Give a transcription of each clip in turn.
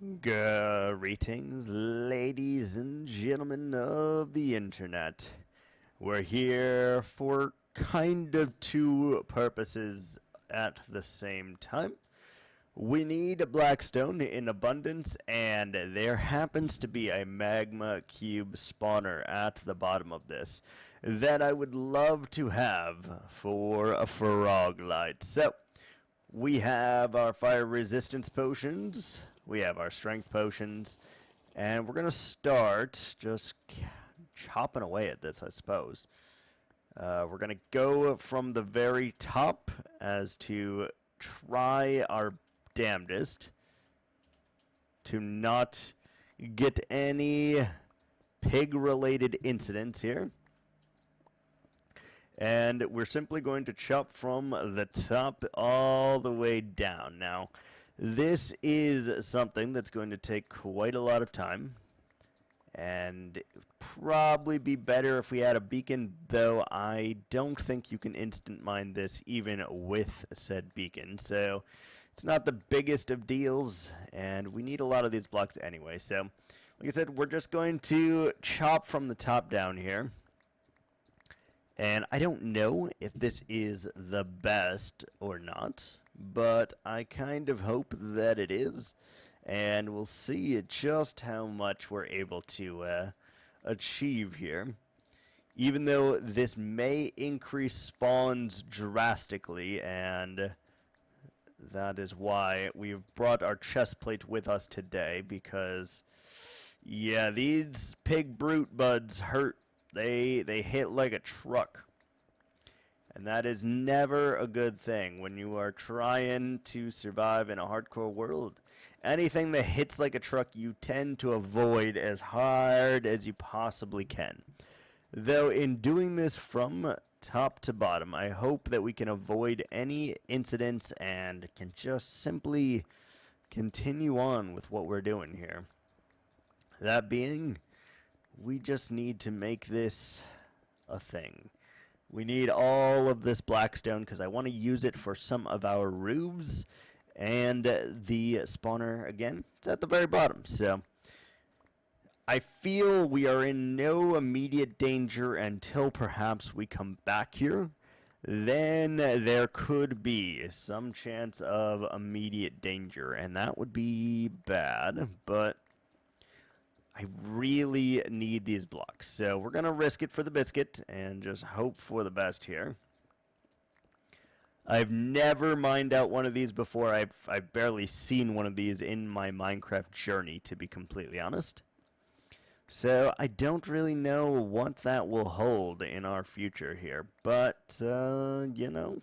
Greetings, ladies and gentlemen of the internet. We're here for kind of two purposes at the same time. We need blackstone in abundance, and there happens to be a magma cube spawner at the bottom of this that I would love to have for a frog light. So, we have our fire resistance potions, we have our strength potions, and we're going to start just chopping away at this, I suppose. We're going to go from the very top as to try our damnedest to not get any pig-related incidents here. And we're simply going to chop from the top all the way down. Now, this is something that's going to take quite a lot of time. And it would probably be better if we had a beacon, though I don't think you can instant mine this even with said beacon. So, it's not the biggest of deals, and we need a lot of these blocks anyway. So, like I said, we're just going to chop from the top down here. And I don't know if this is the best or not, but I kind of hope that it is. And we'll see just how much we're able to achieve here. Even though this may increase spawns drastically, and that is why we've brought our chest plate with us today, because, yeah, these pig brute buds hurt. They hit like a truck. And that is never a good thing when you are trying to survive in a hardcore world. Anything that hits like a truck you tend to avoid as hard as you possibly can. Though in doing this from top to bottom, I hope that we can avoid any incidents and can just simply continue on with what we're doing here. That being, we just need to make this a thing. We need all of this blackstone because I want to use it for some of our roofs. And the spawner, again, it's at the very bottom. So, I feel we are in no immediate danger until perhaps we come back here. Then there could be some chance of immediate danger, and that would be bad, but I really need these blocks. So we're going to risk it for the biscuit and just hope for the best here. I've never mined out one of these before. I've barely seen one of these in my Minecraft journey, to be completely honest. So I don't really know what that will hold in our future here. But, you know,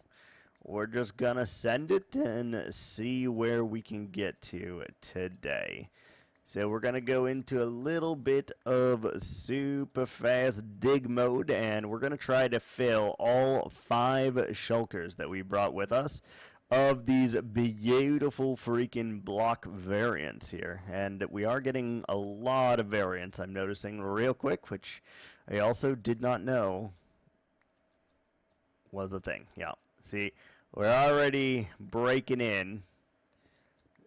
we're just going to send it and see where we can get to today. So we're going to go into a little bit of super fast dig mode, and we're going to try to fill all 5 shulkers that we brought with us of these beautiful freaking block variants here. And we are getting a lot of variants, I'm noticing real quick, which I also did not know was a thing. Yeah, see, we're already breaking in.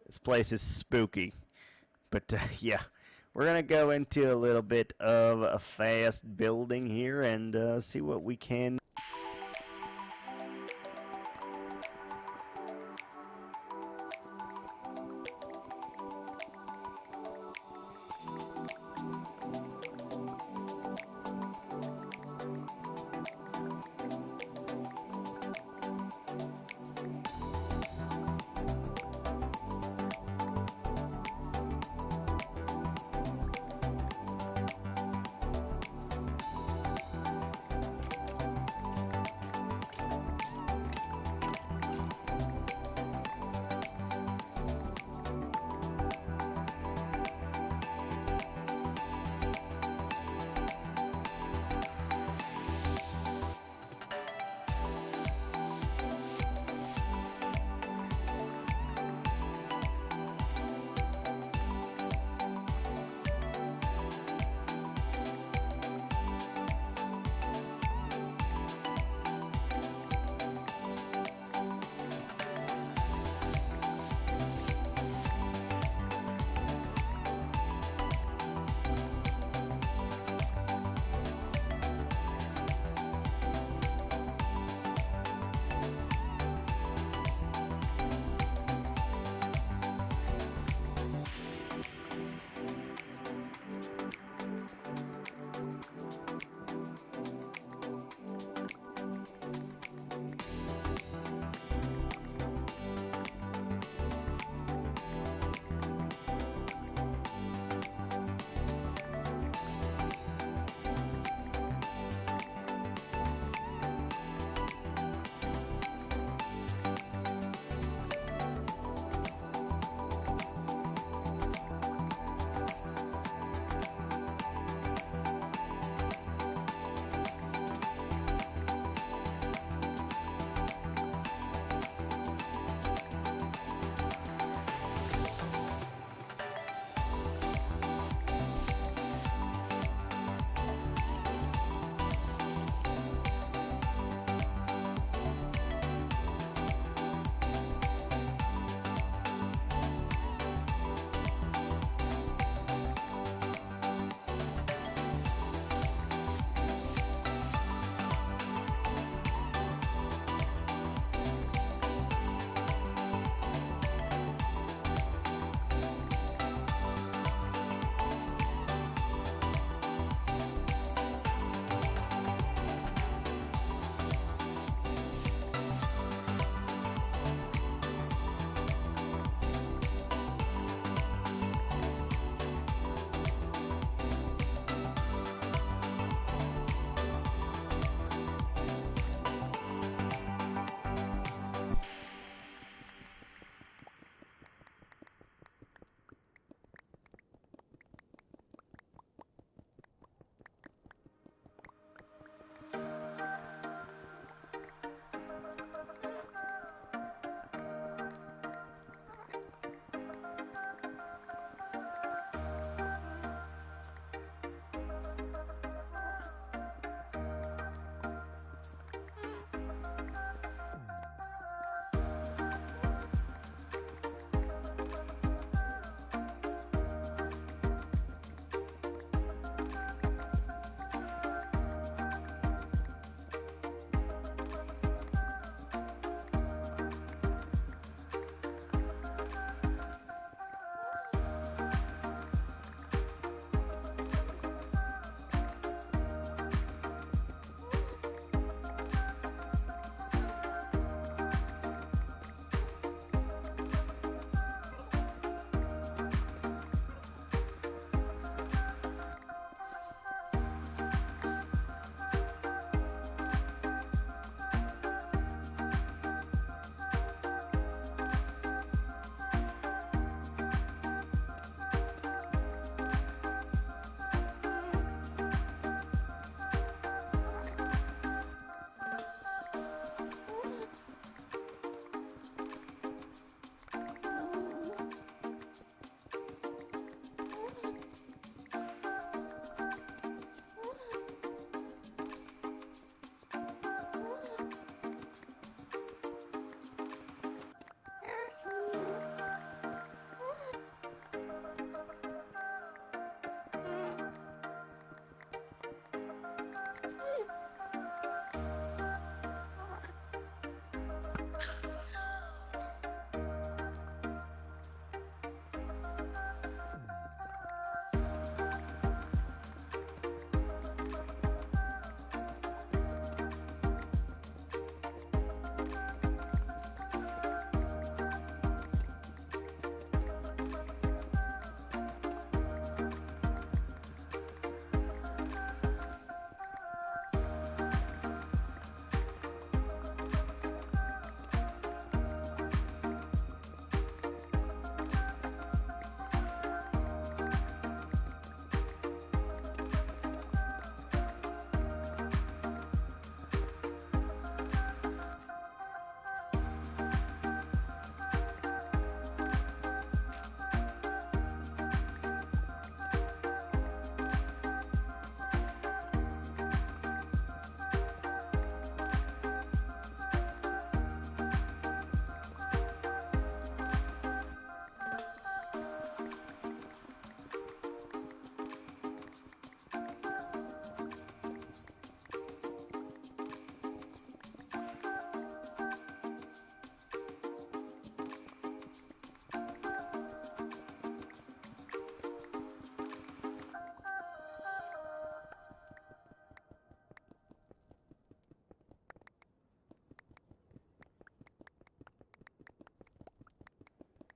This place is spooky. But, yeah, we're going to go into a little bit of a fast building here and see what we can.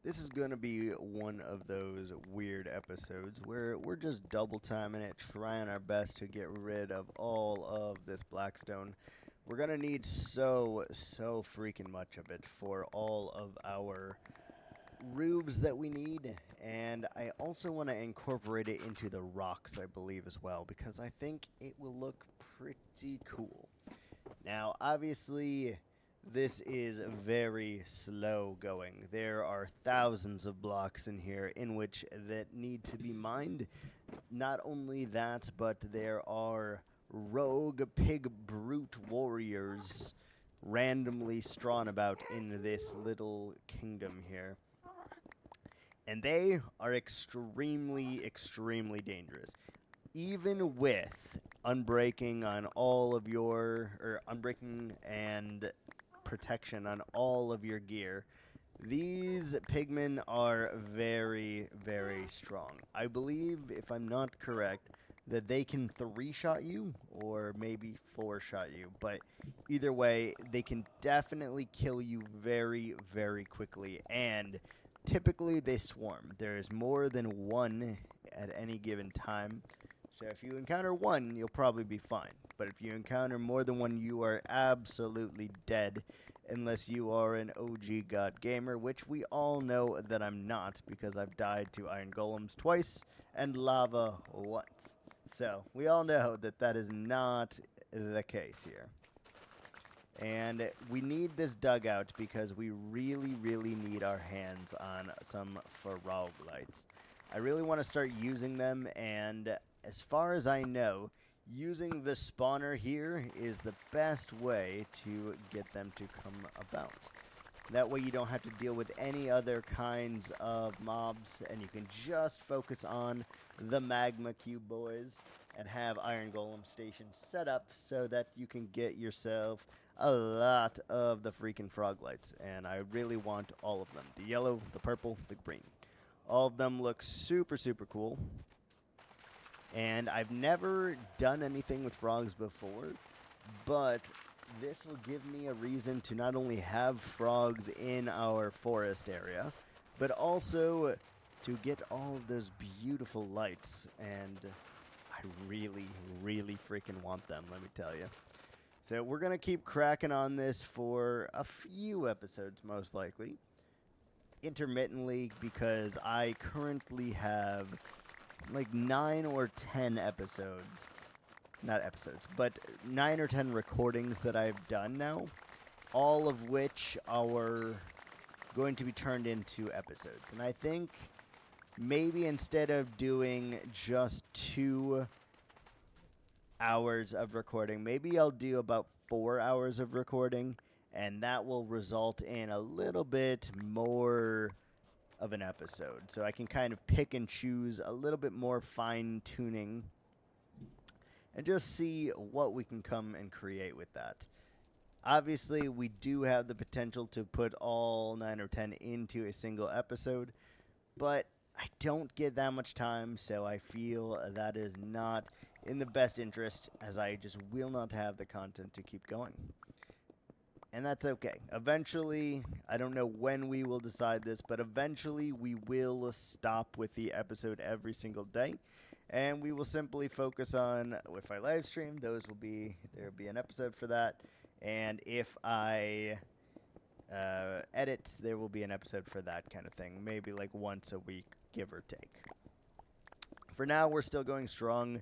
This is going to be one of those weird episodes where we're just double timing it, trying our best to get rid of all of this blackstone. We're going to need so freaking much of it for all of our roofs that we need, and I also want to incorporate it into the rocks, I believe, as well, because I think it will look pretty cool. Now, obviously, this is very slow going. There are thousands of blocks in here in which that need to be mined. Not only that, but there are rogue pig brute warriors randomly strewn about in this little kingdom here. And they are extremely dangerous. Even with unbreaking on all of your, or unbreaking and protection on all of your gear, these pigmen are very strong. I believe, if I'm not correct, that they can 3-shot you, or maybe 4-shot you, but either way, they can definitely kill you very quickly, and typically they swarm. There's more than one at any given time, so if you encounter one, you'll probably be fine. But if you encounter more than one, you are absolutely dead, unless you are an OG God gamer, which we all know that I'm not, because I've died to iron golems twice and lava once. So we all know that that is not the case here. And we need this dugout because we really need our hands on some frogleits. I really want to start using them, and as far as I know, using the spawner here is the best way to get them to come about. That way you don't have to deal with any other kinds of mobs, and you can just focus on the magma cube boys and have iron golem stations set up so that you can get yourself a lot of the freaking frogleits. And I really want all of them. The yellow, the purple, the green. All of them look super cool. And I've never done anything with frogs before, but this will give me a reason to not only have frogs in our forest area, but also to get all of those beautiful lights. And I really freaking want them, let me tell you. So we're going to keep cracking on this for a few episodes, most likely. Intermittently, because I currently have like 9 or 10 episodes. Not episodes, but 9 or 10 recordings that I've done now, all of which are going to be turned into episodes. And I think maybe instead of doing just 2 hours of recording, maybe I'll do about 4 hours of recording, and that will result in a little bit more of an episode. So I can kind of pick and choose a little bit more fine-tuning and just see what we can come and create with that. Obviously, we do have the potential to put all 9 or 10 into a single episode, but I don't get that much time, so I feel that is not in the best interest, as I just will not have the content to keep going. And that's okay. Eventually, I don't know when we will decide this, but eventually we will stop with the episode every single day. And we will simply focus on, if I live stream, there will be an episode for that. And if I edit, there will be an episode for that kind of thing. Maybe like once a week, give or take. For now, we're still going strong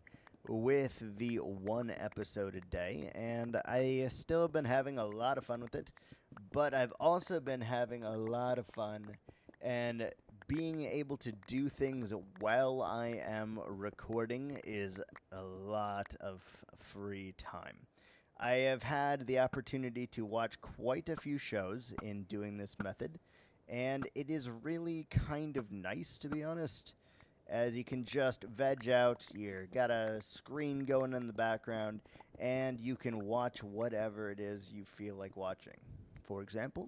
with the 1 episode a day, and I still have been having a lot of fun with it, but I've also been having a lot of fun and being able to do things while I am recording is a lot of free time. I have had the opportunity to watch quite a few shows in doing this method, and it is really kind of nice, to be honest, as you can just veg out, you got a screen going in the background, and you can watch whatever it is you feel like watching. For example,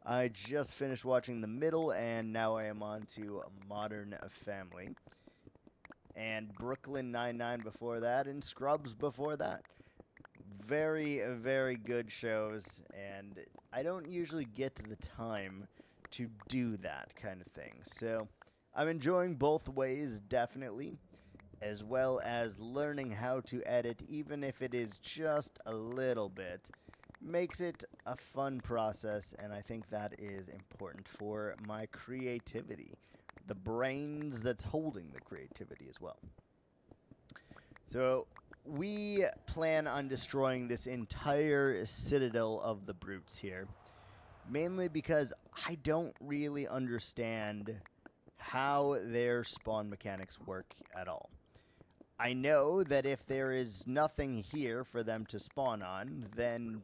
I just finished watching The Middle, and now I am on to Modern Family. And Brooklyn Nine-Nine before that, and Scrubs before that. Very good shows, and I don't usually get the time to do that kind of thing. So I'm enjoying both ways, definitely, as well as learning how to edit, even if it is just a little bit. Makes it a fun process, and I think that is important for my creativity. The brains that's holding the creativity as well. So we plan on destroying this entire citadel of the brutes here, mainly because I don't really understand how their spawn mechanics work at all. I know that if there is nothing here for them to spawn on, then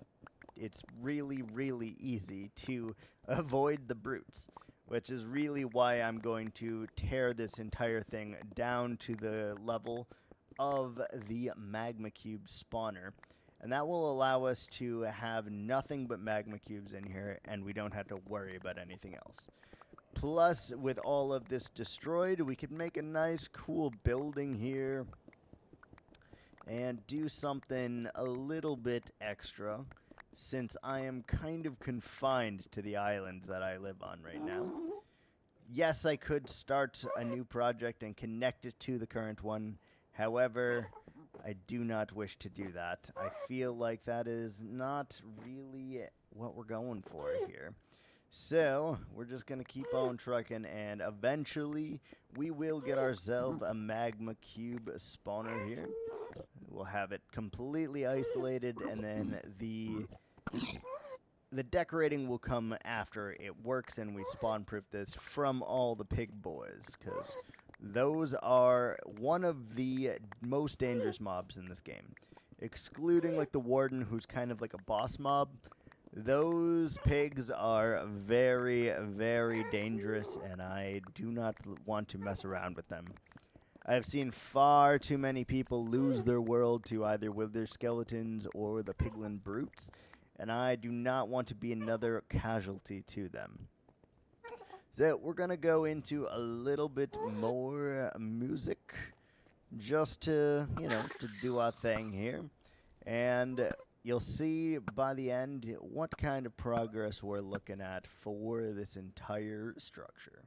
it's really, really easy to avoid the brutes, which is really why I'm going to tear this entire thing down to the level of the magma cube spawner. And that will allow us to have nothing but magma cubes in here, and we don't have to worry about anything else. Plus, with all of this destroyed, we could make a nice, cool building here and do something a little bit extra, since I am kind of confined to the island that I live on right now. Yes, I could start a new project and connect it to the current one. However, I do not wish to do that. I feel like that is not really what we're going for here. So, we're just going to keep on trucking, and eventually we will get ourselves a magma cube spawner here. We'll have it completely isolated, and then the decorating will come after it works and we spawn-proof this from all the pig boys, because those are one of the most dangerous mobs in this game. Excluding like the warden, who's kind of like a boss mob, those pigs are very, very dangerous, and I do not want to mess around with them. I've seen far too many people lose their world to either wither skeletons or the piglin brutes, and I do not want to be another casualty to them. So we're going to go into a little bit more music just to, to do our thing here. And you'll see by the end what kind of progress we're looking at for this entire structure.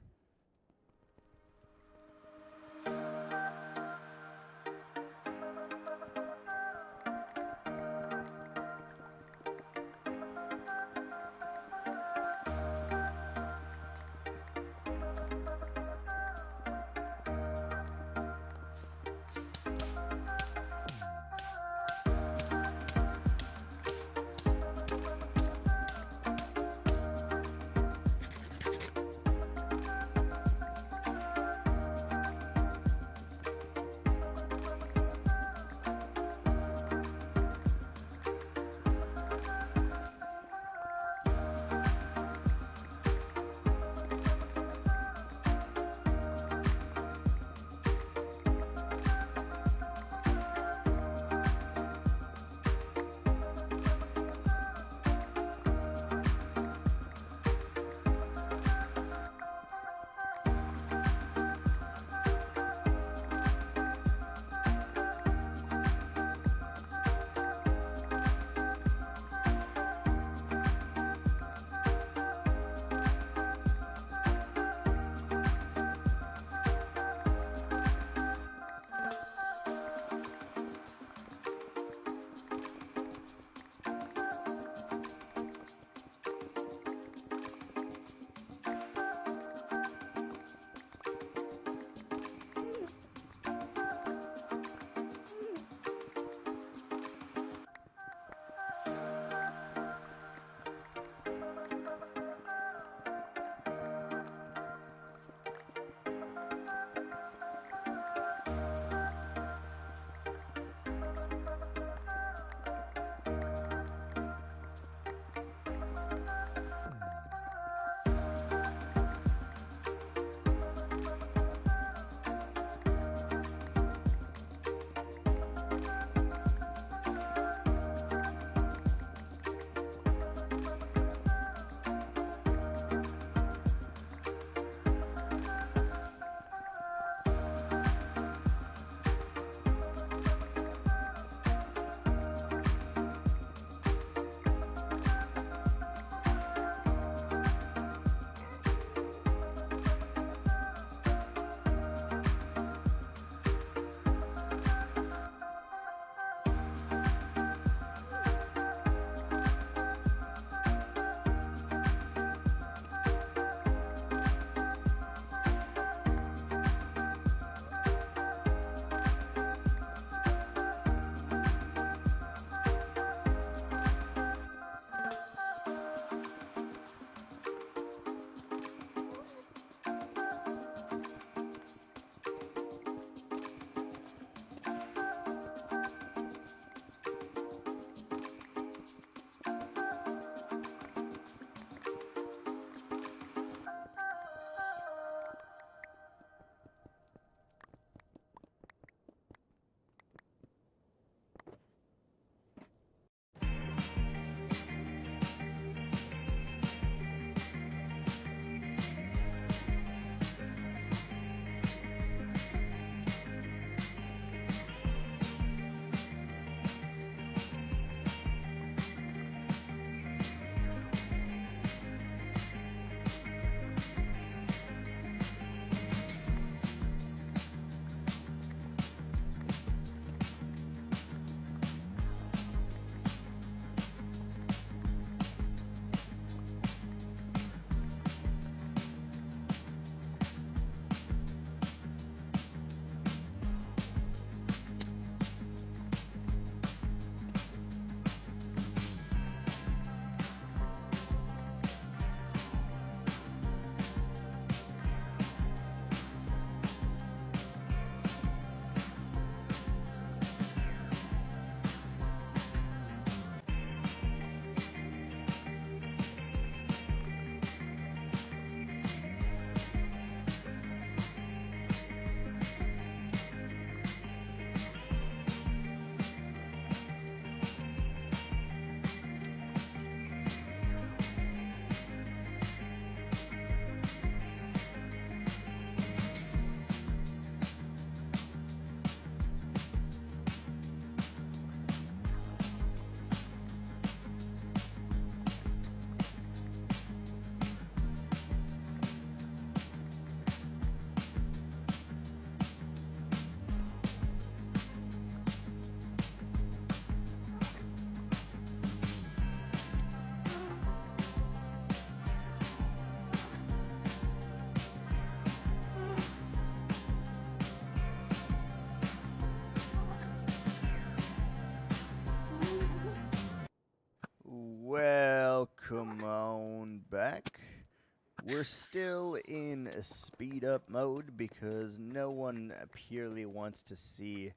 We're still in speed up mode because no one purely wants to see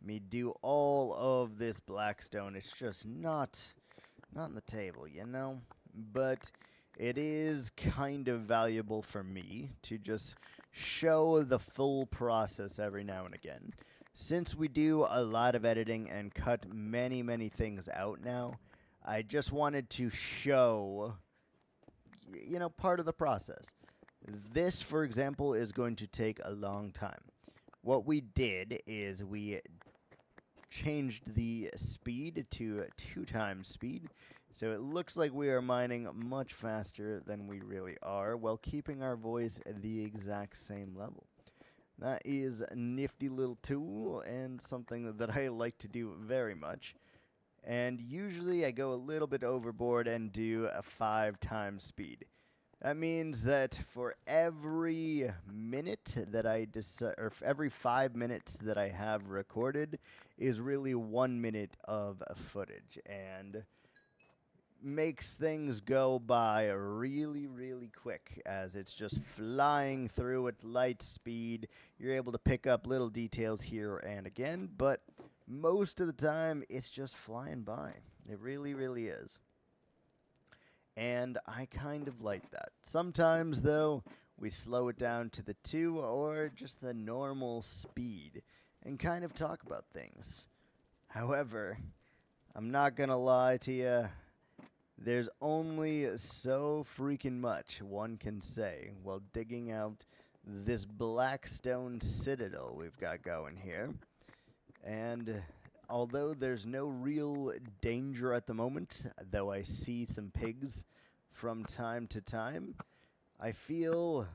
me do all of this blackstone. It's just not on the table, you know? But it is kind of valuable for me to just show the full process every now and again. Since we do a lot of editing and cut many, many things out now, I just wanted to show, you know, part of the process. This, for example, is going to take a long time. What we did is we changed the speed to 2 times speed, so it looks like we are mining much faster than we really are, while keeping our voice at the exact same level. That is a nifty little tool, and something that I like to do very much. And usually I go a little bit overboard and do a 5 times speed. That means that for every minute that or every 5 minutes that I have recorded is really 1 minute of footage, and makes things go by really, really quick as it's just flying through at light speed. You're able to pick up little details here and again, but most of the time it's just flying by. It really, really is. And I kind of like that. Sometimes, though, we slow it down to the 2 or just the normal speed and kind of talk about things. However, I'm not gonna lie to you, there's only so freaking much one can say while digging out this blackstone citadel we've got going here. And although there's no real danger at the moment, though I see some pigs from time to time, I feel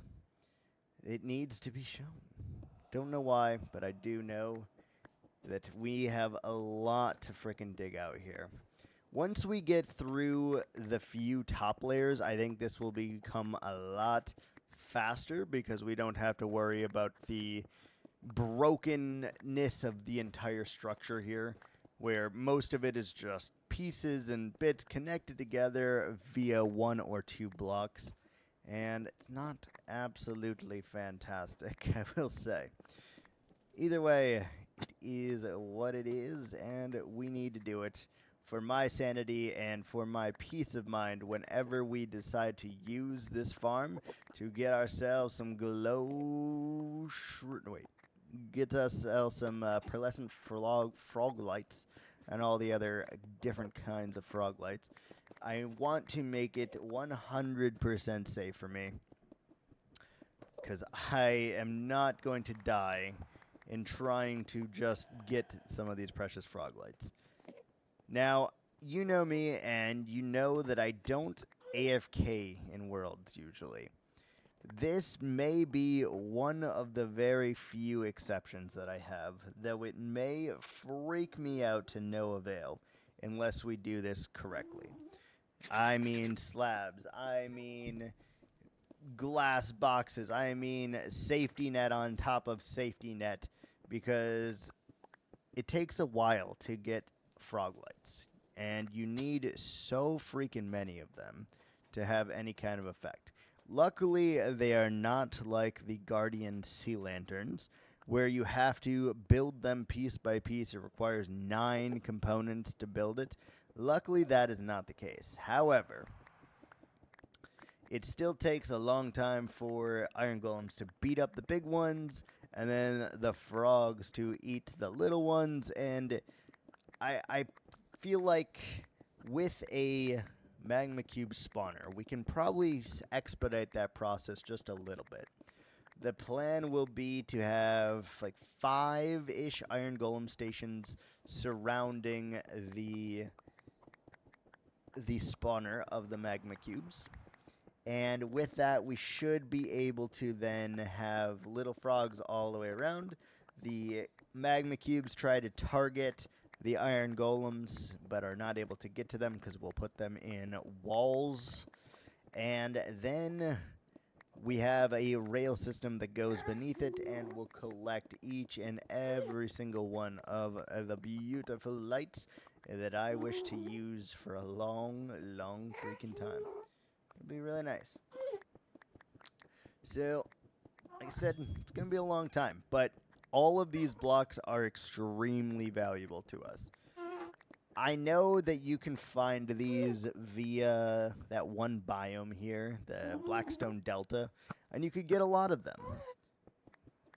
it needs to be shown. Don't know why, but I do know that we have a lot to frickin' dig out here. Once we get through the few top layers, I think this will become a lot faster because we don't have to worry about the brokenness of the entire structure here, where most of it is just pieces and bits connected together via 1 or 2 blocks, and it's not absolutely fantastic, I will say. Either way, it is what it is, and we need to do it for my sanity and for my peace of mind whenever we decide to use this farm to get ourselves some get ourselves some pearlescent frog lights and all the other different kinds of frog lights. I want to make it 100% safe for me, because I am not going to die in trying to just get some of these precious frog lights. Now, you know me, and you know that I don't AFK in worlds usually. This may be one of the very few exceptions that I have, though it may freak me out to no avail unless we do this correctly. I mean slabs, I mean glass boxes, I mean safety net on top of safety net, because it takes a while to get frog lights, and you need so freaking many of them to have any kind of effect. Luckily, they are not like the Guardian Sea Lanterns, where you have to build them piece by piece. It requires 9 components to build it. Luckily, that is not the case. However, it still takes a long time for iron golems to beat up the big ones, and then the frogs to eat the little ones, and I feel like with a magma cube spawner, we can probably expedite that process just a little bit. The plan will be to have like 5-ish iron golem stations surrounding the spawner of the magma cubes. And with that, we should be able to then have little frogs all the way around. The magma cubes try to target the iron golems, but are not able to get to them because we'll put them in walls. And then we have a rail system that goes beneath it and will collect each and every single one of the beautiful lights that I wish to use for a long, long freaking time. It'd be really nice. So, like I said, it's going to be a long time, but all of these blocks are extremely valuable to us. I know that you can find these via that one biome here, the Blackstone Delta, and you could get a lot of them.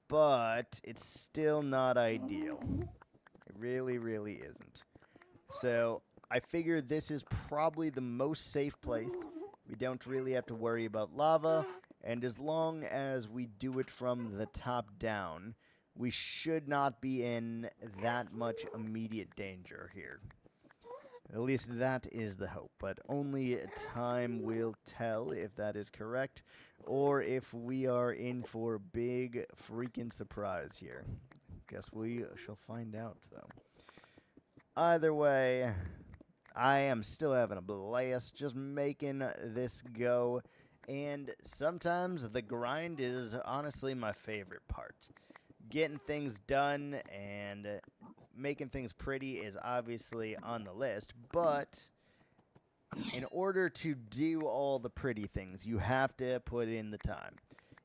But it's still not ideal. It really, really isn't. So I figure this is probably the most safe place. We don't really have to worry about lava, and as long as we do it from the top down, we should not be in that much immediate danger here. At least that is the hope, but only time will tell if that is correct, or if we are in for a big freaking surprise here. Guess we shall find out, though. Either way, I am still having a blast just making this go, and sometimes the grind is honestly my favorite part. Getting things done and making things pretty is obviously on the list, but in order to do all the pretty things, you have to put in the time.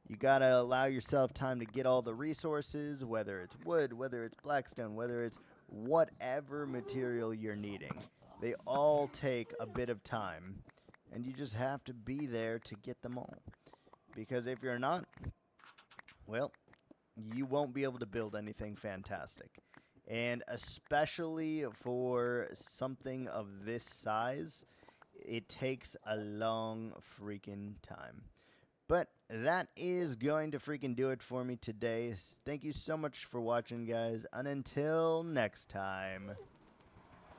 You gotta allow yourself time to get all the resources, whether it's wood, whether it's blackstone, whether it's whatever material you're needing. They all take a bit of time, and you just have to be there to get them all. Because if you're not, well, you won't be able to build anything fantastic. And especially for something of this size, it takes a long freaking time. But that is going to freaking do it for me today. Thank you so much for watching, guys. And until next time,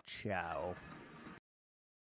ciao.